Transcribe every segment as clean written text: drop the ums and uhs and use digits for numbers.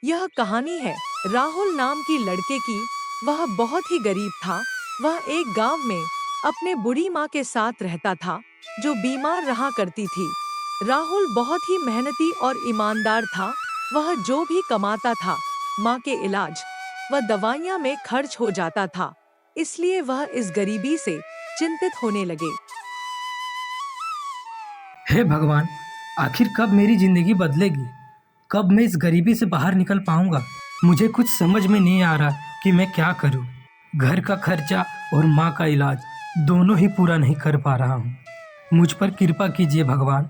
यह कहानी है राहुल नाम की लड़के की। वह बहुत ही गरीब था। वह एक गांव में अपने बूढ़ी माँ के साथ रहता था, जो बीमार रहा करती थी। राहुल बहुत ही मेहनती और ईमानदार था। वह जो भी कमाता था, माँ के इलाज व दवाइयाँ में खर्च हो जाता था। इसलिए वह इस गरीबी से चिंतित होने लगे। हे भगवान, आखिर कब मेरी जिंदगी बदलेगी? कब मैं इस गरीबी से बाहर निकल पाऊंगा? मुझे कुछ समझ में नहीं आ रहा कि मैं क्या करूं। घर का खर्चा और माँ का इलाज दोनों ही पूरा नहीं कर पा रहा हूँ। मुझ पर कृपा कीजिए भगवान।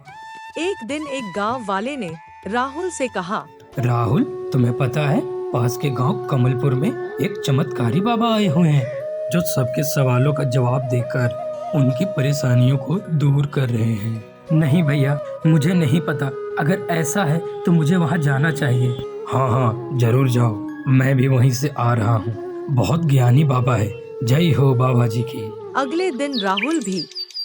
एक दिन एक गांव वाले ने राहुल से कहा, राहुल, तुम्हें पता है पास के गांव कमलपुर में एक चमत्कारी बाबा आए हुए हैं, जो सबके सवालों का जवाब देकर उनकी परेशानियों को दूर कर रहे हैं। नहीं भैया, मुझे नहीं पता। अगर ऐसा है तो मुझे वहाँ जाना चाहिए। हाँ हाँ, जरूर जाओ। मैं भी वहीं से आ रहा हूँ। बहुत ज्ञानी बाबा है। जय हो बाबा जी की। अगले दिन राहुल भी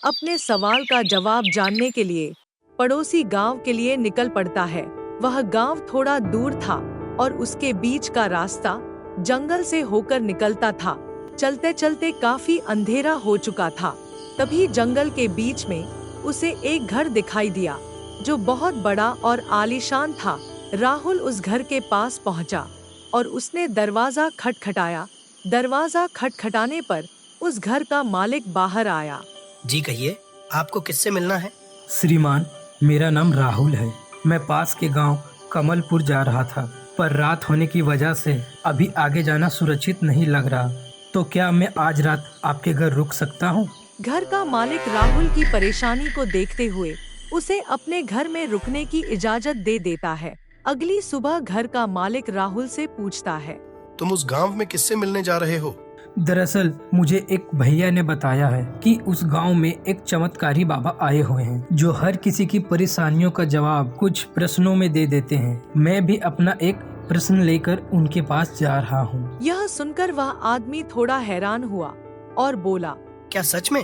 अपने सवाल का जवाब जानने के लिए पड़ोसी गांव के लिए निकल पड़ता है। वह गांव थोड़ा दूर था और उसके बीच का रास्ता जंगल से होकर निकलता था। चलते चलते काफी अंधेरा हो चुका था। तभी जंगल के बीच में उसे एक घर दिखाई दिया, जो बहुत बड़ा और आलीशान था। राहुल उस घर के पास पहुंचा और उसने दरवाजा खटखटाया। दरवाजा खटखटाने पर उस घर का मालिक बाहर आया। जी कहिए, आपको किससे मिलना है? श्रीमान, मेरा नाम राहुल है। मैं पास के गांव कमलपुर जा रहा था, पर रात होने की वजह से अभी आगे जाना सुरक्षित नहीं लग रहा। तो क्या मैं आज रात आपके घर रुक सकता हूँ? घर का मालिक राहुल की परेशानी को देखते हुए उसे अपने घर में रुकने की इजाजत दे देता है। अगली सुबह घर का मालिक राहुल से पूछता है, तुम उस गांव में किससे मिलने जा रहे हो? दरअसल मुझे एक भैया ने बताया है कि उस गांव में एक चमत्कारी बाबा आए हुए हैं, जो हर किसी की परेशानियों का जवाब कुछ प्रश्नों में दे देते हैं। मैं भी अपना एक प्रश्न लेकर उनके पास जा रहा हूँ। यह सुनकर वह आदमी थोड़ा हैरान हुआ और बोला, क्या सच में?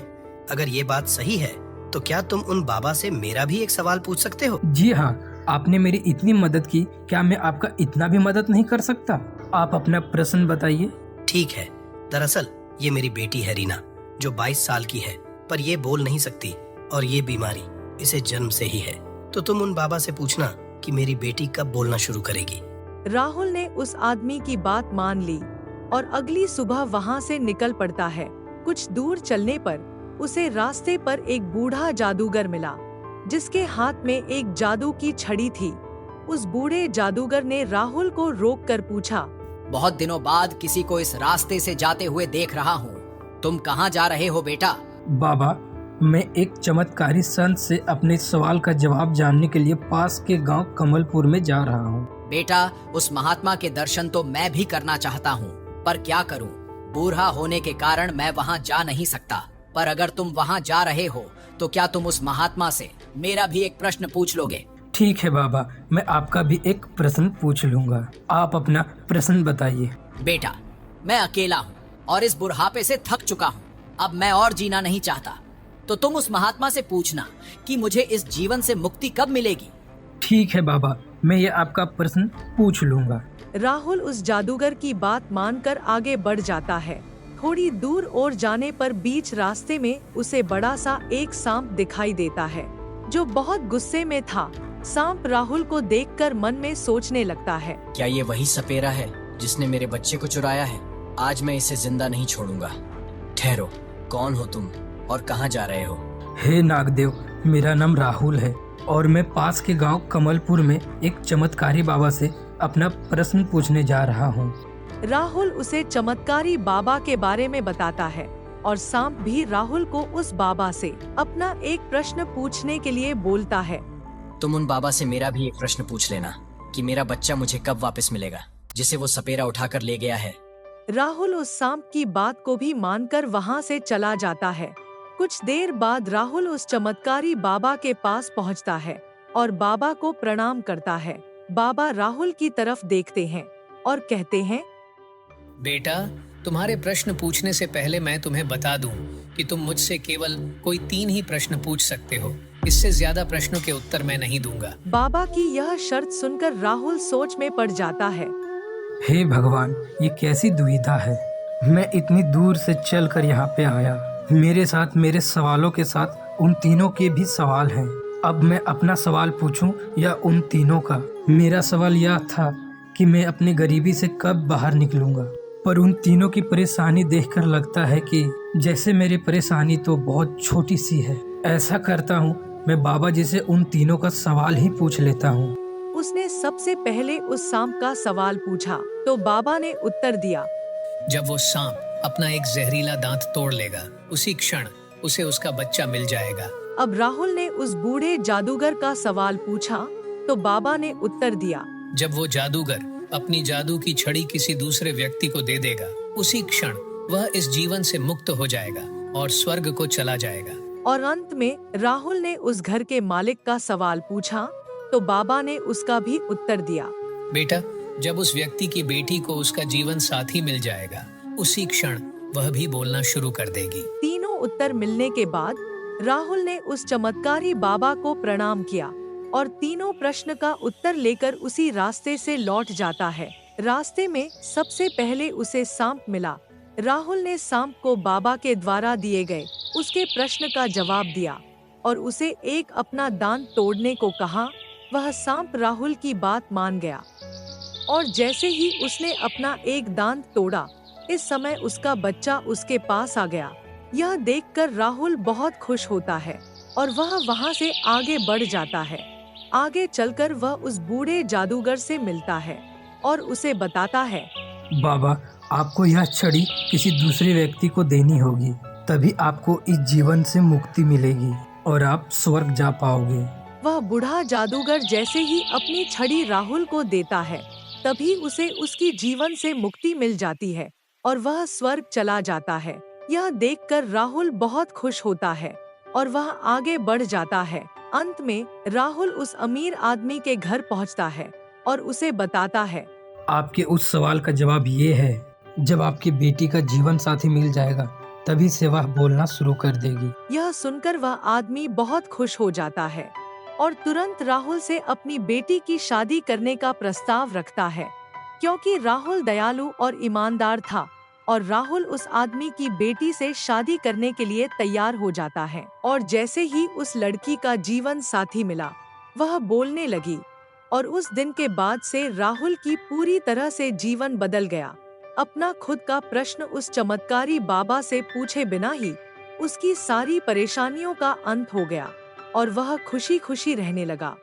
अगर ये बात सही है तो क्या तुम उन बाबा से मेरा भी एक सवाल पूछ सकते हो? जी हाँ, आपने मेरी इतनी मदद की, क्या मैं आपका इतना भी मदद नहीं कर सकता? आप अपना प्रश्न बताइए। ठीक है। दरअसल ये मेरी बेटी है रीना, जो 22 साल की है, पर ये बोल नहीं सकती और ये बीमारी इसे जन्म से ही है। तो तुम उन बाबा से पूछना कि मेरी बेटी कब बोलना शुरू करेगी। राहुल ने उस आदमी की बात मान ली और अगली सुबह वहाँ से निकल पड़ता है। कुछ दूर चलने पर उसे रास्ते पर एक बूढ़ा जादूगर मिला, जिसके हाथ में एक जादू की छड़ी थी। उस बूढ़े जादूगर ने राहुल को रोककर पूछा, बहुत दिनों बाद किसी को इस रास्ते से जाते हुए देख रहा हूँ। तुम कहाँ जा रहे हो बेटा? बाबा, मैं एक चमत्कारी संत से अपने सवाल का जवाब जानने के लिए पास के गांव कमलपुर में जा रहा हूँ। बेटा, उस महात्मा के दर्शन तो मैं भी करना चाहता हूँ, पर क्या करूँ? बूढ़ा होने के कारण मैं वहाँ जा नहीं सकता। पर अगर तुम वहाँ जा रहे हो तो क्या तुम उस महात्मा से मेरा भी एक प्रश्न पूछ लोगे? ठीक है बाबा, मैं आपका भी एक प्रश्न पूछ लूंगा। आप अपना प्रश्न बताइए। बेटा, मैं अकेला हूँ और इस बुढ़ापे से थक चुका हूँ। अब मैं और जीना नहीं चाहता। तो तुम उस महात्मा से पूछना कि मुझे इस जीवन से मुक्ति कब मिलेगी। ठीक है बाबा, मैं ये आपका प्रश्न पूछ लूंगा। राहुल उस जादूगर की बात मानकर आगे बढ़ जाता है। थोड़ी दूर और जाने पर बीच रास्ते में उसे बड़ा सा एक सांप दिखाई देता है, जो बहुत गुस्से में था। सांप राहुल को देखकर मन में सोचने लगता है, क्या ये वही सपेरा है जिसने मेरे बच्चे को चुराया है? आज मैं इसे जिंदा नहीं छोड़ूंगा। ठहरो, कौन हो तुम और कहाँ जा रहे हो? हे नागदेव, मेरा नाम राहुल है और मैं पास के गांव कमलपुर में एक चमत्कारी बाबा से अपना प्रश्न पूछने जा रहा हूँ। राहुल उसे चमत्कारी बाबा के बारे में बताता है और सांप भी राहुल को उस बाबा से अपना एक प्रश्न पूछने के लिए बोलता है। तुम उन बाबा से मेरा भी एक प्रश्न पूछ लेना कि मेरा बच्चा मुझे कब वापस मिलेगा, जिसे वो सपेरा उठाकर ले गया है। राहुल उस सांप की बात को भी मानकर वहाँ से चला जाता है। कुछ देर बाद राहुल उस चमत्कारी बाबा के पास पहुँचता है और बाबा को प्रणाम करता है। बाबा राहुल की तरफ देखते हैं और कहते हैं, बेटा, तुम्हारे प्रश्न पूछने से पहले मैं तुम्हें बता दूं कि तुम मुझसे केवल कोई 3 ही प्रश्न पूछ सकते हो। इससे ज्यादा प्रश्नों के उत्तर मैं नहीं दूंगा। बाबा की यह शर्त सुनकर राहुल सोच में पड़ जाता है। हे भगवान, ये कैसी दुविधा है। मैं इतनी दूर से चल कर यहाँ पे आया। मेरे साथ मेरे सवालों के साथ उन तीनों के भी सवाल हैं। अब मैं अपना सवाल पूछूं या उन तीनों का? मेरा सवाल यह था कि मैं अपनी गरीबी से कब बाहर निकलूंगा, पर उन तीनों की परेशानी देखकर लगता है कि जैसे मेरी परेशानी तो बहुत छोटी सी है। ऐसा करता हूँ, मैं बाबा जी से उन तीनों का सवाल ही पूछ लेता हूँ। उसने सबसे पहले उस सांप का सवाल पूछा तो बाबा ने उत्तर दिया। जब वो सांप अपना एक जहरीला दांत तोड़ लेगा, उसी क्षण उसे उसका बच्चा मिल जाएगा। अब राहुल ने उस बूढ़े जादूगर का सवाल पूछा तो बाबा ने उत्तर दिया। जब वो जादूगर अपनी जादू की छड़ी किसी दूसरे व्यक्ति को दे देगा, उसी क्षण वह इस जीवन से मुक्त हो जाएगा और स्वर्ग को चला जाएगा। और अंत में राहुल ने उस घर के मालिक का सवाल पूछा तो बाबा ने उसका भी उत्तर दिया। बेटा, जब उस व्यक्ति की बेटी को उसका जीवन साथी मिल जाएगा, उसी क्षण वह भी बोलना शुरू कर देगी। तीनों उत्तर मिलने के बाद राहुल ने उस चमत्कारी बाबा को प्रणाम किया और तीनों प्रश्न का उत्तर लेकर उसी रास्ते से लौट जाता है। रास्ते में सबसे पहले उसे सांप मिला। राहुल ने सांप को बाबा के द्वारा दिए गए उसके प्रश्न का जवाब दिया और उसे एक अपना दांत तोड़ने को कहा। वह सांप राहुल की बात मान गया और जैसे ही उसने अपना एक दांत तोड़ा, इस समय उसका बच्चा उसके पास आ गया। यह देखकर राहुल बहुत खुश होता है और वह वहां से आगे बढ़ जाता है। आगे चलकर वह उस बूढ़े जादूगर से मिलता है और उसे बताता है, बाबा, आपको यह छड़ी किसी दूसरे व्यक्ति को देनी होगी, तभी आपको इस जीवन से मुक्ति मिलेगी और आप स्वर्ग जा पाओगे। वह बूढ़ा जादूगर जैसे ही अपनी छड़ी राहुल को देता है, तभी उसे उसकी जीवन से मुक्ति मिल जाती है और वह स्वर्ग चला जाता है। यह देखकर राहुल बहुत खुश होता है और वह आगे बढ़ जाता है। अंत में राहुल उस अमीर आदमी के घर पहुंचता है और उसे बताता है, आपके उस सवाल का जवाब ये है, जब आपकी बेटी का जीवन साथी मिल जाएगा, तभी से वह बोलना शुरू कर देगी। यह सुनकर वह आदमी बहुत खुश हो जाता है और तुरंत राहुल से अपनी बेटी की शादी करने का प्रस्ताव रखता है, क्योंकि राहुल दयालु और ईमानदार था और राहुल उस आदमी की बेटी से शादी करने के लिए तैयार हो जाता है। और जैसे ही उस लड़की का जीवन साथी मिला, वह बोलने लगी और उस दिन के बाद से राहुल की पूरी तरह से जीवन बदल गया। अपना खुद का प्रश्न उस चमत्कारी बाबा से पूछे बिना ही उसकी सारी परेशानियों का अंत हो गया और वह खुशी खुशी रहने लगा।